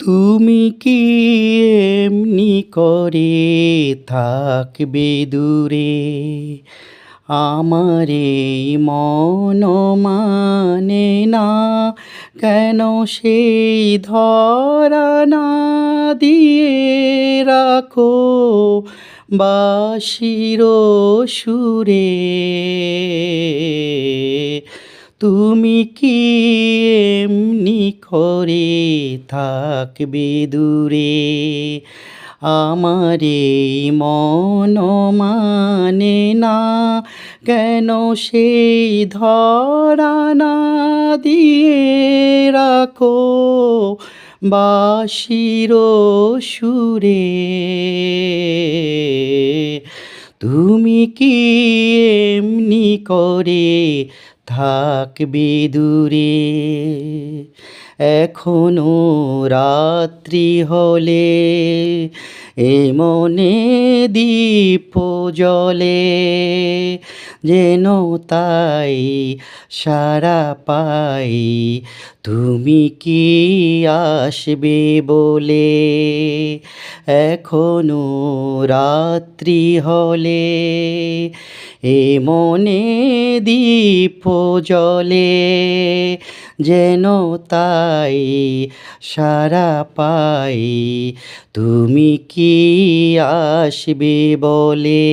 তুমি কি এমনি করে থাকবে দূরে? আমার এই মন মানে না কেন সেই ধরা না দিয়ে রাখো বাঁশির সুরে। তুমি কি এমনি করে থাকবে দূরে? আমার এই মন মানে না কেন সেই ধরা না দিয়ে রাখো বাঁশির সুরে। তুমি কি এমনি করে থাকবে দূরে? এখনো রাত্রি হলে এ মনে দীপ জ্বলে, যেন তাই সাড়া পাই তুমি কি আসবে বলে। এখনো রাত্রি হলে এ মনে দীপ জ্বলে, যেন তাই সাড়া পাই তুমি কি আসবে বলে।